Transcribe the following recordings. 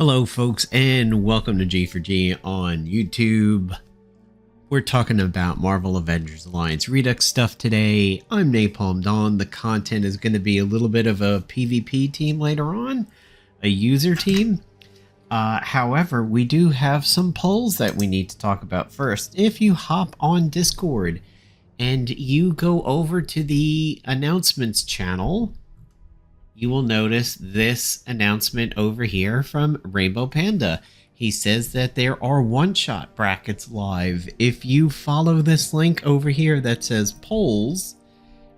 Hello folks and welcome to G4G on YouTube. We're talking about Marvel Avengers Alliance Redux stuff today. I'm Napalm Dawn. The content is going to be a little bit of a PvP team later on, a user team. However, we do have some polls that we need to talk about first. If you hop on Discord and you go over to the announcements channel, you will notice this announcement over here from Rainbow Panda. He says that there are one-shot brackets live. If you follow this link over here that says polls,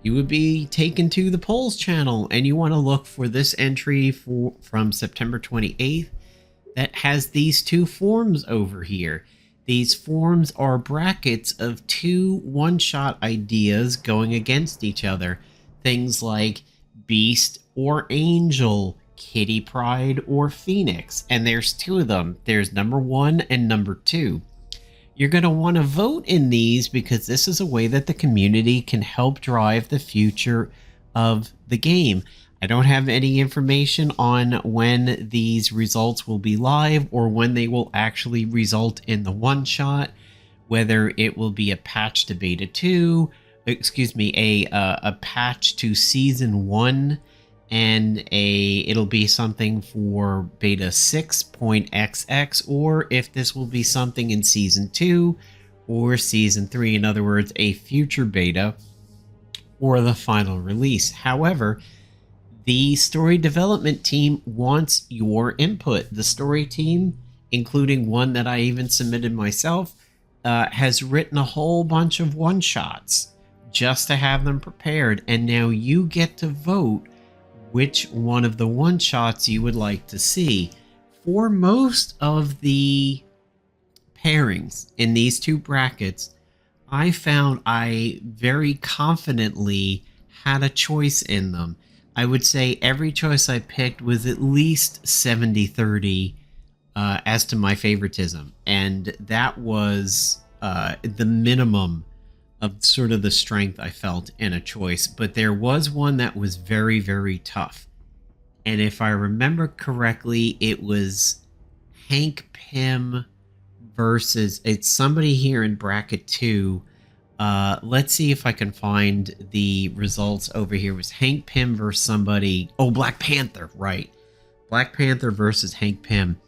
you would be taken to the polls channel, and you want to look for this entry from September 28th that has these two forms over here. These forms are brackets of two one-shot ideas going against each other. Things like Beast or Angel, Kitty Pryde or Phoenix, and there's two of them. There's number 1 and number 2. You're going to want to vote in these because this is a way that the community can help drive the future of the game. I don't have any information on when these results will be live or when they will actually result in the one shot, whether it will be a patch to beta 2, excuse me, a patch to season 1, and it'll be something for beta 6.xx, or if this will be something in season 2 or season 3, in other words, a future beta or the final release. However, the story development team wants your input. The story team, including one that I even submitted myself, has written a whole bunch of one-shots just to have them prepared, and now you get to vote which one of the one-shots you would like to see. For most of the pairings in these two brackets, I found I very confidently had a choice in them. I would say every choice I picked was at least 70-30 as to my favoritism, and that was the minimum of sort of the strength I felt in a choice. But there was one that was very, very tough. And if I remember correctly, it was Hank Pym versus, it's somebody here in bracket 2. Let's see if I can find the results over here. It was Hank Pym versus somebody. Oh, Black Panther, right. Black Panther versus Hank Pym.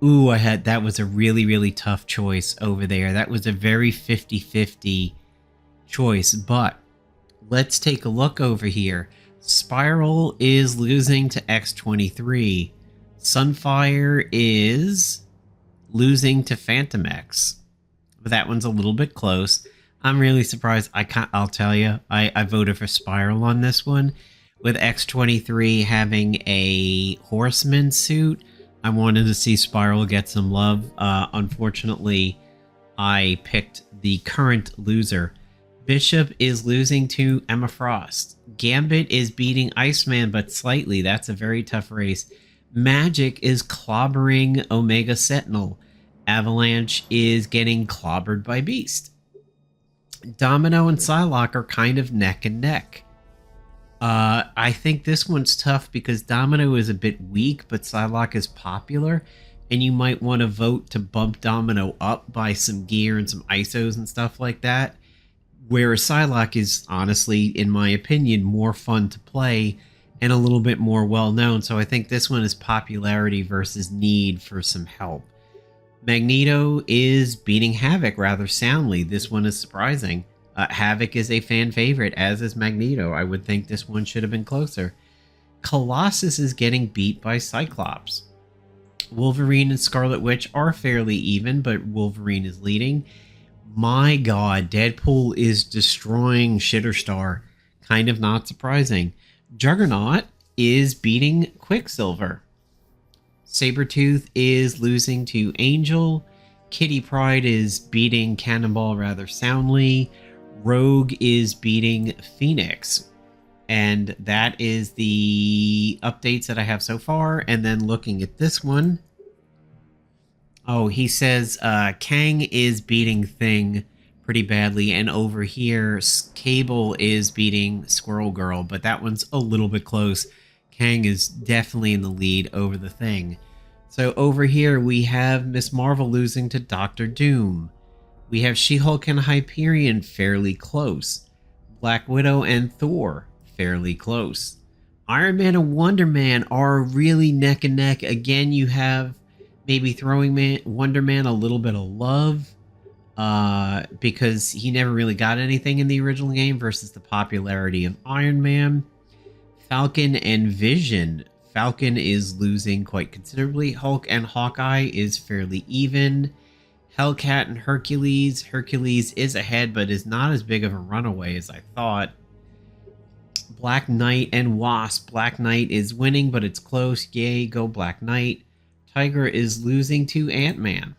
Ooh, that was a really, really tough choice over there. That was a very 50-50 choice, but let's take a look over here. Spiral is losing to X-23. Sunfire is losing to Phantom X. But that one's a little bit close. I'm really surprised. I'll tell you, I voted for Spiral on this one. With X-23 having a Horseman suit, I wanted to see Spiral get some love. Unfortunately, I picked the current loser. Bishop is losing to Emma Frost. Gambit is beating Iceman, but slightly. That's a very tough race. Magic is clobbering Omega Sentinel. Avalanche is getting clobbered by Beast. Domino and Psylocke are kind of neck and neck. I think this one's tough because Domino is a bit weak, but Psylocke is popular, and you might want to vote to bump Domino up by some gear and some ISOs and stuff like that. Whereas Psylocke is, honestly, in my opinion, more fun to play and a little bit more well-known. So I think this one is popularity versus need for some help. Magneto is beating Havoc rather soundly. This one is surprising. Havoc is a fan favorite, as is Magneto. I would think this one should have been closer. Colossus is getting beat by Cyclops. Wolverine and Scarlet Witch are fairly even, but Wolverine is leading. My God, Deadpool is destroying Shitterstar. Kind of not surprising. Juggernaut is beating Quicksilver. Sabretooth is losing to Angel. Kitty Pryde is beating Cannonball rather soundly. Rogue is beating Phoenix. And that is the updates that I have so far. And then looking at this one. Oh, he says Kang is beating Thing pretty badly, and over here Cable is beating Squirrel Girl, but that one's a little bit close. Kang is definitely in the lead over the Thing. So over here we have Miss Marvel losing to Doctor Doom. We have She-Hulk and Hyperion fairly close. Black Widow and Thor fairly close. Iron Man and Wonder Man are really neck and neck. Again, you have maybe throwing Wonder Man a little bit of love because he never really got anything in the original game versus the popularity of Iron Man. Falcon and Vision. Falcon is losing quite considerably. Hulk and Hawkeye is fairly even. Hellcat and Hercules. Hercules is ahead, but is not as big of a runaway as I thought. Black Knight and Wasp. Black Knight is winning, but it's close. Yay, go Black Knight. Tiger is losing to Ant-Man.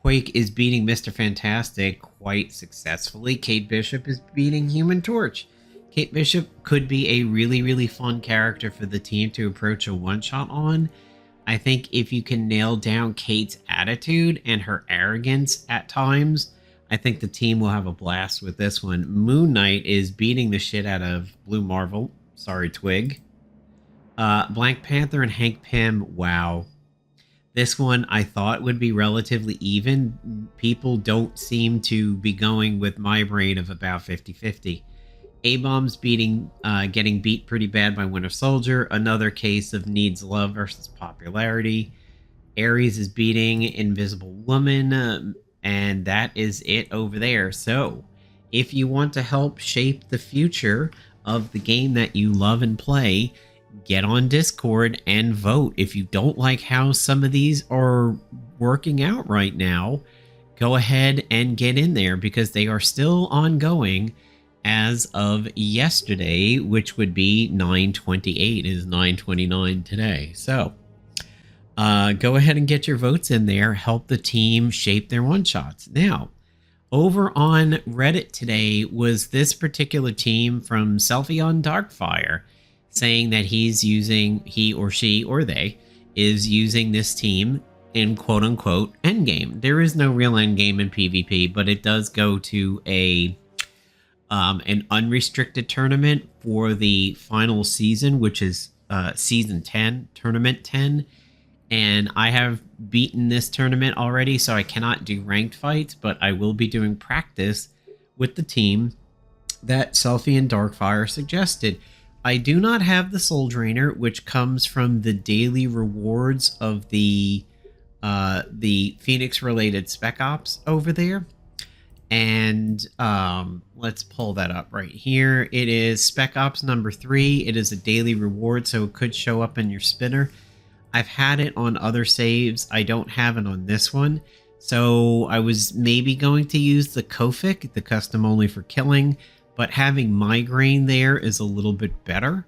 Quake is beating Mr. Fantastic quite successfully. Kate Bishop is beating Human Torch. Kate Bishop could be a really fun character for the team to approach a one-shot on. I think if you can nail down Kate's attitude and her arrogance at times, I think the team will have a blast with this one. Moon Knight is beating the shit out of Blue Marvel. Sorry, Twig. Black Panther and Hank Pym. Wow. This one I thought would be relatively even. People don't seem to be going with my brain of about 50-50. A-Bomb's getting beat pretty bad by Winter Soldier. Another case of needs love versus popularity. Ares is beating Invisible Woman, and that is it over there. So, if you want to help shape the future of the game that you love and play, get on Discord and vote. If you don't like how some of these are working out right now, go ahead and get in there because they are still ongoing as of yesterday, which would be 9/28. It is 9/29 today. So go ahead and get your votes in there. Help the team shape their one-shots. Now, over on Reddit today was this particular team from Selfie on Darkfire saying that he or she or they is using this team in quote-unquote endgame. There is no real endgame in PvP, but it does go to an unrestricted tournament for the final season, which is season 10, tournament 10. And I have beaten this tournament already, so I cannot do ranked fights, but I will be doing practice with the team that Selfie and Darkfire suggested. I do not have the Soul Drainer, which comes from the daily rewards of the Phoenix-related Spec Ops over there. And let's pull that up right here. It is Spec Ops number 3. It is a daily reward, so it could show up in your spinner. I've had it on other saves. I don't have it on this one. So I was maybe going to use the Kofic, the custom only for killing, but having Migraine there is a little bit better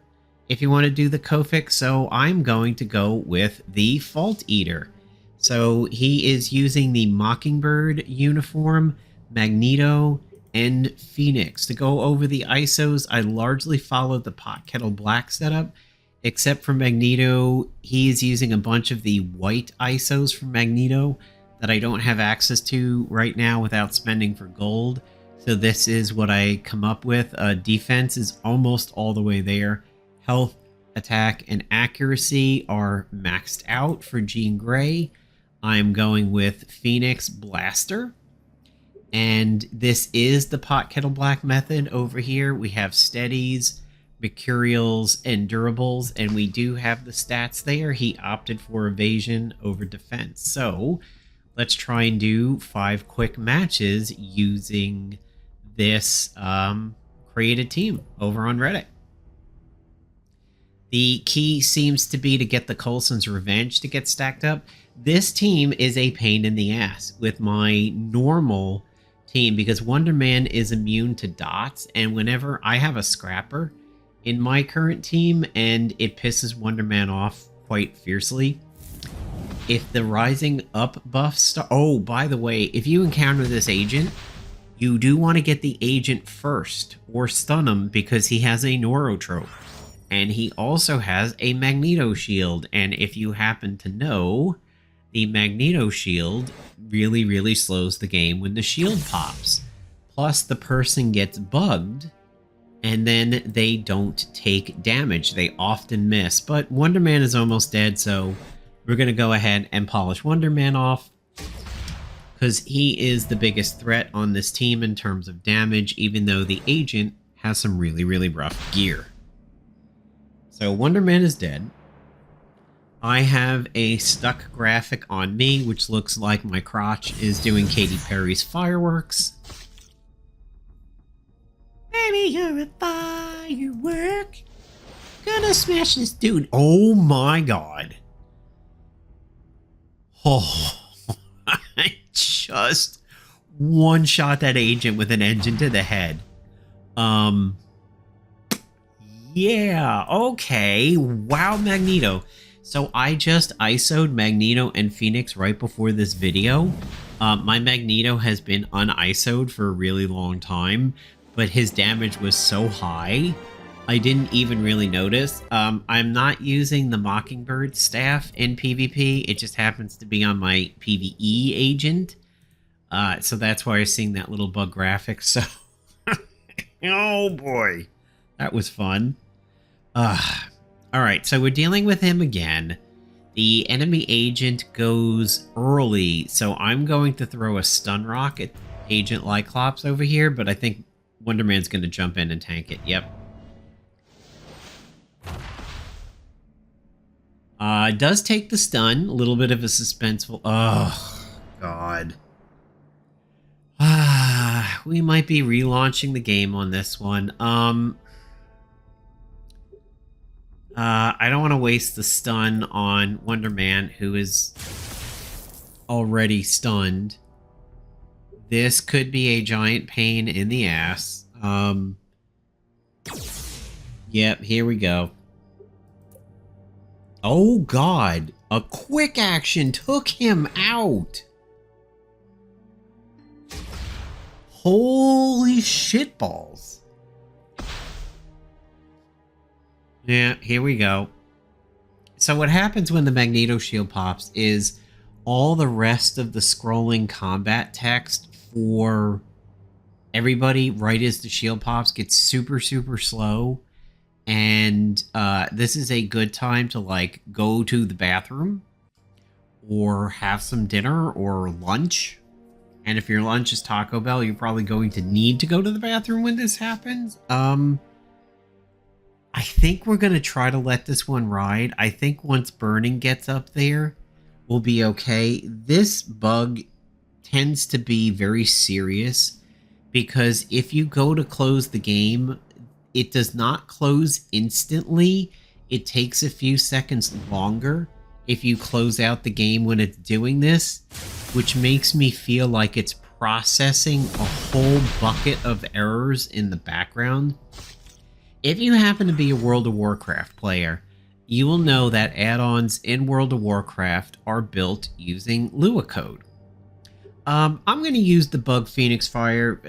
if you want to do the Kofic. So I'm going to go with the Fault Eater. So he is using the Mockingbird uniform, Magneto, and Phoenix. To go over the ISOs, I largely followed the Pot Kettle Black setup, except for Magneto. He is using a bunch of the white ISOs from Magneto that I don't have access to right now without spending for gold. So this is what I come up with. Defense is almost all the way there. Health, attack, and accuracy are maxed out for Jean Grey. I'm going with Phoenix Blaster. And this is the Pot Kettle Black method over here. We have steadies, mercurials, and durables, and we do have the stats there. He opted for evasion over defense. So let's try and do 5 quick matches using this created team over on Reddit. The key seems to be to get the Coulson's Revenge to get stacked up. This team is a pain in the ass with my normal team because Wonder Man is immune to dots, and whenever I have a scrapper in my current team and it pisses Wonder Man off quite fiercely, if the rising up buff oh, by the way, if you encounter this agent, you do want to get the agent first or stun him because he has a neurotrope and he also has a Magneto shield, and if you happen to know, the Magneto shield really slows the game when the shield pops. Plus, the person gets bugged, and then they don't take damage. They often miss, but Wonder Man is almost dead, so We're going to go ahead and polish Wonder Man off, because he is the biggest threat on this team in terms of damage, even though the agent has some really, really rough gear. So Wonder Man is dead. I have a stuck graphic on me, which looks like my crotch is doing Katy Perry's Fireworks. Baby, you're a firework. Gonna smash this dude. Oh my god. Oh, I just one-shot that agent with an engine to the head. Yeah, okay. Wow, Magneto. So I just ISO'd Magneto and Phoenix right before this video. My Magneto has been un-ISO'd for a really long time, but his damage was so high, I didn't even really notice. I'm not using the Mockingbird staff in PvP. It just happens to be on my PvE agent. So that's why you're seeing that little bug graphic. So, oh boy, that was fun. Alright, so we're dealing with him again. The enemy agent goes early, so I'm going to throw a stun rock at Agent Lyclops over here, but I think Wonder Man's going to jump in and tank it. Yep. Does take the stun. A little bit of a suspenseful... Oh, God. We might be relaunching the game on this one. I don't want to waste the stun on Wonder Man, who is already stunned. This could be a giant pain in the ass. Yep, here we go. Oh god, a quick action took him out. Holy shitballs. Yeah, here we go. So what happens when the Magneto shield pops is all the rest of the scrolling combat text for everybody right as the shield pops gets super, super slow. And this is a good time to like go to the bathroom or have some dinner or lunch. And if your lunch is Taco Bell, you're probably going to need to go to the bathroom when this happens. I think we're going to try to let this one ride. I think once Burning gets up there, we'll be okay. This bug tends to be very serious because if you go to close the game, it does not close instantly. It takes a few seconds longer if you close out the game when it's doing this, which makes me feel like it's processing a whole bucket of errors in the background. If you happen to be a World of Warcraft player, you will know that add-ons in World of Warcraft are built using Lua code. I'm going to use the bug Phoenix Fire.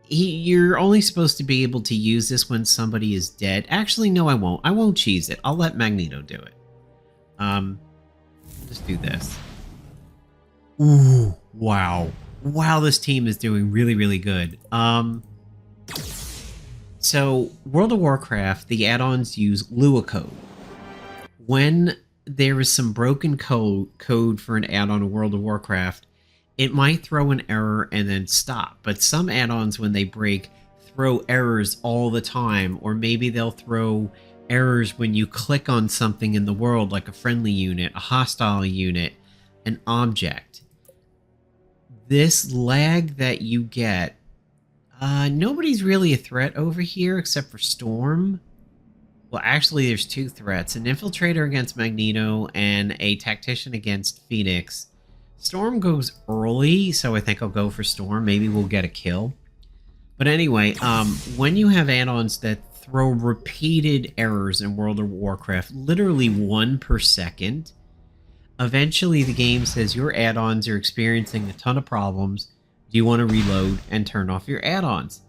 You're only supposed to be able to use this when somebody is dead. Actually, no, I won't. I won't cheese it. I'll let Magneto do it. Just do this. Ooh, wow. Wow, this team is doing really, really good. So, World of Warcraft, the add-ons use Lua code. When there is some broken code for an add-on in World of Warcraft, it might throw an error and then stop. But some add-ons, when they break, throw errors all the time. Or maybe they'll throw errors when you click on something in the world, like a friendly unit, a hostile unit, an object. This lag that you get, nobody's really a threat over here except for Storm. Well, actually, there's two threats. An Infiltrator against Magneto and a Tactician against Phoenix. Storm goes early, so I think I'll go for Storm. Maybe we'll get a kill. But anyway, when you have add-ons that throw repeated errors in World of Warcraft, literally 1 per second, eventually the game says your add-ons are experiencing a ton of problems. Do you want to reload and turn off your add-ons?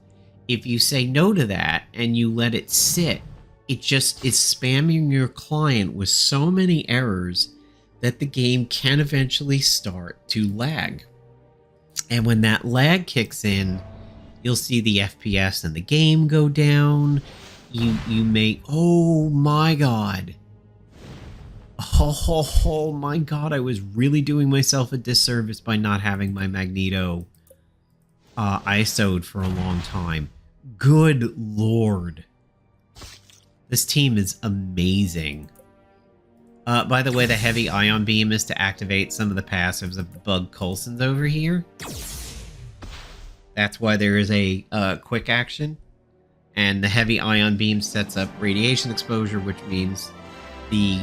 If you say no to that and you let it sit, it just is spamming your client with so many errors that the game can eventually start to lag. And when that lag kicks in, you'll see the FPS in the game go down. You may... Oh my god. Oh my god, I was really doing myself a disservice by not having my Magneto ISO'd for a long time. Good lord. This team is amazing. By the way, the heavy ion beam is to activate some of the passives of the bug Coulsons over here. That's why there is a quick action. And the heavy ion beam sets up radiation exposure, which means the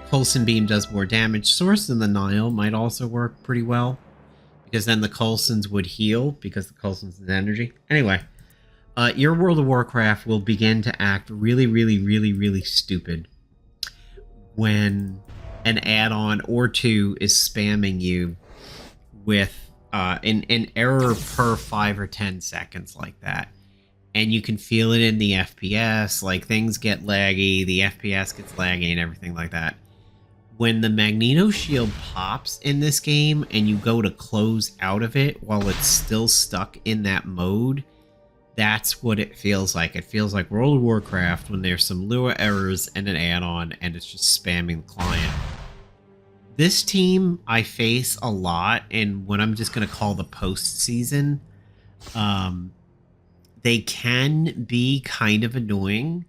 Coulson beam does more damage. Source in the Nile might also work pretty well, because then the Coulsons would heal, because the Coulson's is energy. Anyway, your World of Warcraft will begin to act really, really, really, really stupid when an add-on or two is spamming you with an error per 5 or 10 seconds like that. And you can feel it in the FPS, like things get laggy, the FPS gets laggy and everything like that. When the Magneto shield pops in this game and you go to close out of it while it's still stuck in that mode, that's what it feels like. It feels like World of Warcraft when there's some Lua errors and an add-on and it's just spamming the client. This team I face a lot, and what I'm just going to call the postseason, they can be kind of annoying.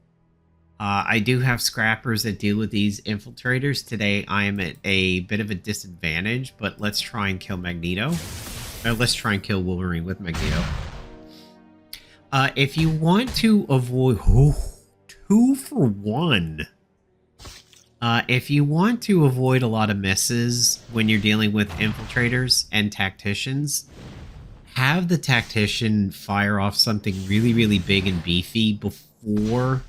I do have scrappers that deal with these infiltrators. Today I am at a bit of a disadvantage, but let's try and kill Magneto. Or let's try and kill Wolverine with Magneto. If you want to avoid... 2 for 1. If you want to avoid a lot of misses when you're dealing with infiltrators and tacticians, have the tactician fire off something really, really big and beefy before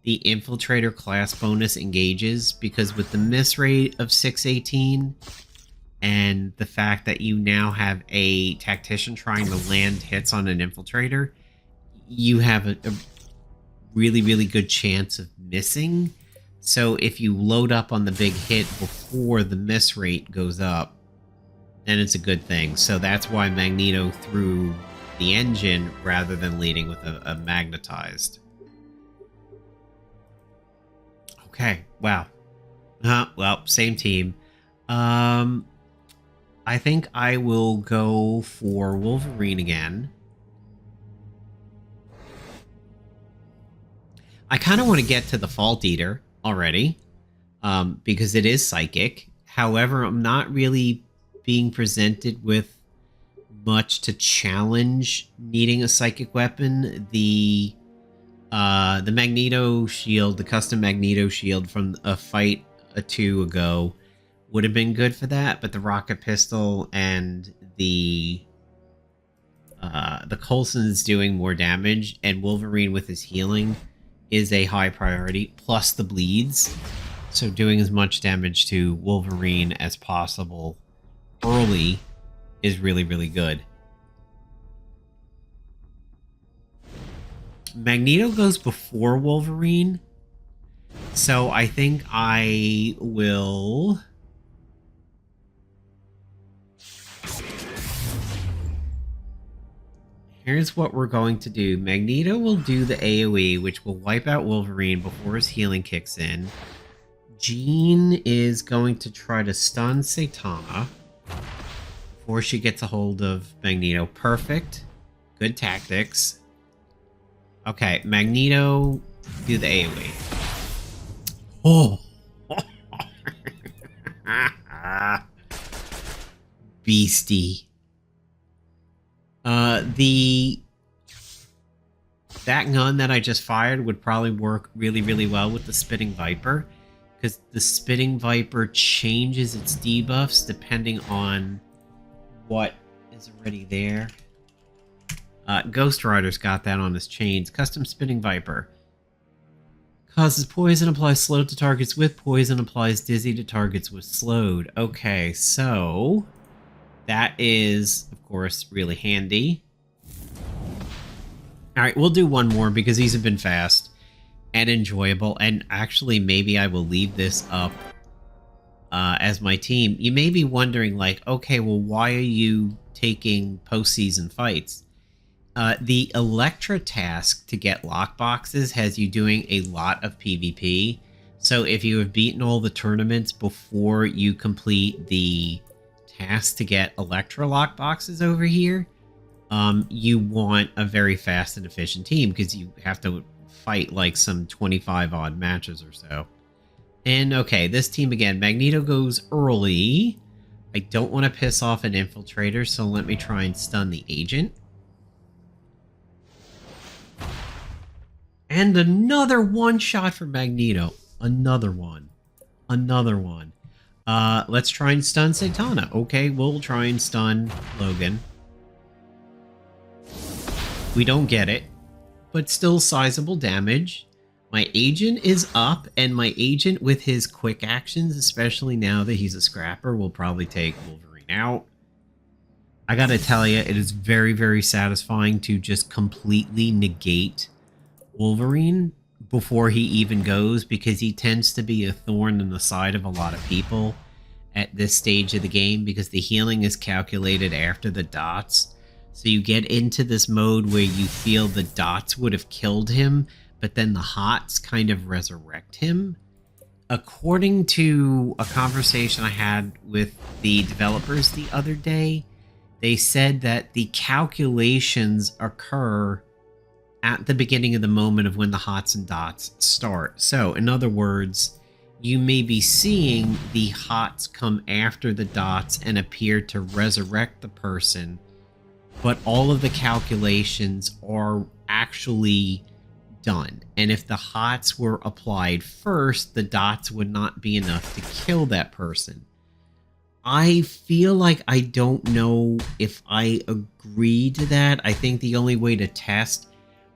the infiltrator class bonus engages, because with the miss rate of 618 and the fact that you now have a tactician trying to land hits on an infiltrator, you have a really, really good chance of missing. So if you load up on the big hit before the miss rate goes up, then it's a good thing. So that's why Magneto threw the engine rather than leading with a magnetized. Okay, wow. Well, same team. I think I will go for Wolverine again. I kind of want to get to the Fault Eater already, because it is psychic. However, I'm not really being presented with much to challenge needing a psychic weapon. The Magneto shield, the custom Magneto shield from a fight or two ago would have been good for that, but the rocket pistol and the Coulson's doing more damage, and Wolverine with his healing is a high priority, plus the bleeds. So doing as much damage to Wolverine as possible early is really, really good. Magneto goes before Wolverine, so I think I will... Here's what we're going to do. Magneto will do the AoE, which will wipe out Wolverine before his healing kicks in. Jean is going to try to stun Satana before she gets a hold of Magneto. Perfect. Good tactics. Okay, Magneto, do the AoE. Oh! Beastie. That gun that I just fired would probably work really, really well with the Spitting Viper, because the Spitting Viper changes its debuffs depending on what is already there. Ghost Rider's got that on his chains. Custom Spitting Viper. Causes poison, applies slow to targets with poison, applies dizzy to targets with slowed. Okay, so that is, of course, really handy. Alright, we'll do one more because these have been fast and enjoyable. And actually, maybe I will leave this up as my team. You may be wondering, like, okay, well, why are you taking postseason fights? The Electra task to get lockboxes has you doing a lot of PvP. So if you have beaten all the tournaments before you complete the task to get Electro lock boxes over here, you want a very fast and efficient team because you have to fight like some 25 odd matches or so. And okay, this team again, Magneto goes early. I don't want to piss off an infiltrator, so let me try and stun the agent. And another one shot for Magneto. Another one. Another one. Let's try and stun Satana. Okay, we'll try and stun Logan. We don't get it, but still sizable damage. My agent is up, and my agent with his quick actions, especially now that he's a scrapper, will probably take Wolverine out. I gotta tell you, it is very, very satisfying to just completely negate Wolverine before he even goes, because he tends to be a thorn in the side of a lot of people at this stage of the game, because the healing is calculated after the dots. So you get into this mode where you feel the dots would have killed him, but then the HOTS kind of resurrect him. According to a conversation I had with the developers the other day, they said that the calculations occur at the beginning of the moment of when the HOTS and dots start. So, in other words, you may be seeing the HOTS come after the dots and appear to resurrect the person, but all of the calculations are actually done. And if the HOTS were applied first, the dots would not be enough to kill that person. I feel like I don't know if I agree to that. I think the only way to test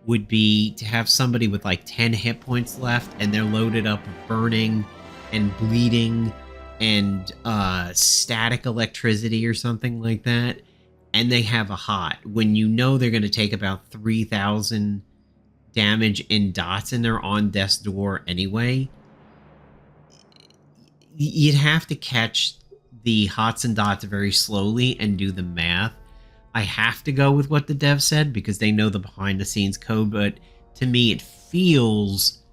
would be to have somebody with like 10 hit points left and they're loaded up with burning and bleeding and static electricity or something like that, and they have a HOT. When you know they're going to take about 3,000 damage in dots and they're on death's door anyway, you'd have to catch the HOTS and dots very slowly and do the math. I have to go with what the dev said because they know the behind the scenes code, but to me it feels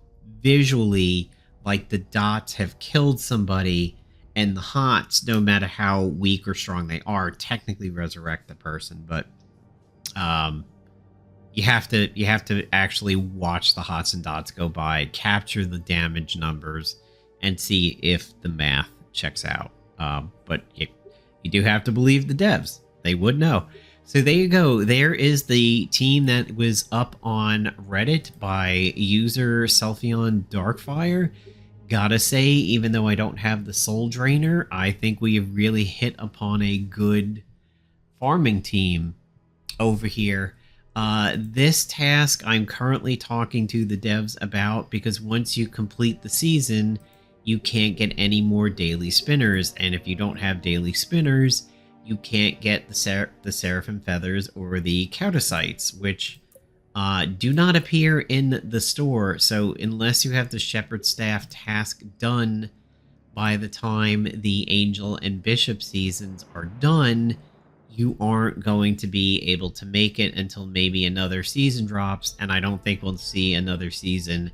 visually like the dots have killed somebody, and the HOTS, no matter how weak or strong they are, technically resurrect the person. But you have to actually watch the HOTS and dots go by, capture the damage numbers, and see if the math checks out. But you do have to believe the devs. They would know. So there you go. There is the team that was up on Reddit by user Selfieon Darkfire. Gotta say, even though I don't have the Soul Drainer, I think we have really hit upon a good farming team over here. This task I'm currently talking to the devs about, because once you complete the season, you can't get any more daily spinners, and if you don't have daily spinners, you can't get the Seraphim Feathers or the Countersights, which do not appear in the store. So unless you have the Shepherd Staff task done by the time the Angel and Bishop seasons are done, you aren't going to be able to make it until maybe another season drops, and I don't think we'll see another season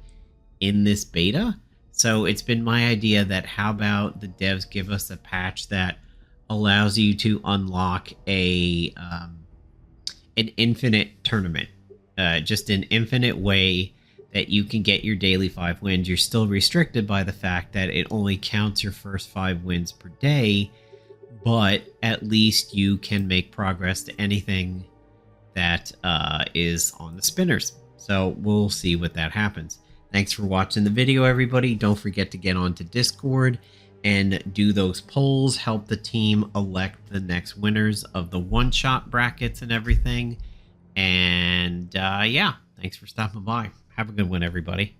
in this beta. So it's been my idea that how about the devs give us a patch that allows you to unlock an infinite tournament, just an infinite way that you can get your daily 5 wins. You're still restricted by the fact that it only counts your first 5 wins per day, but at least you can make progress to anything that is on the spinners. So we'll see what that happens. Thanks for watching the video, everybody. Don't forget to get onto Discord and do those polls, help the team elect the next winners of the one-shot brackets and everything. And yeah, thanks for stopping by. Have a good one, everybody.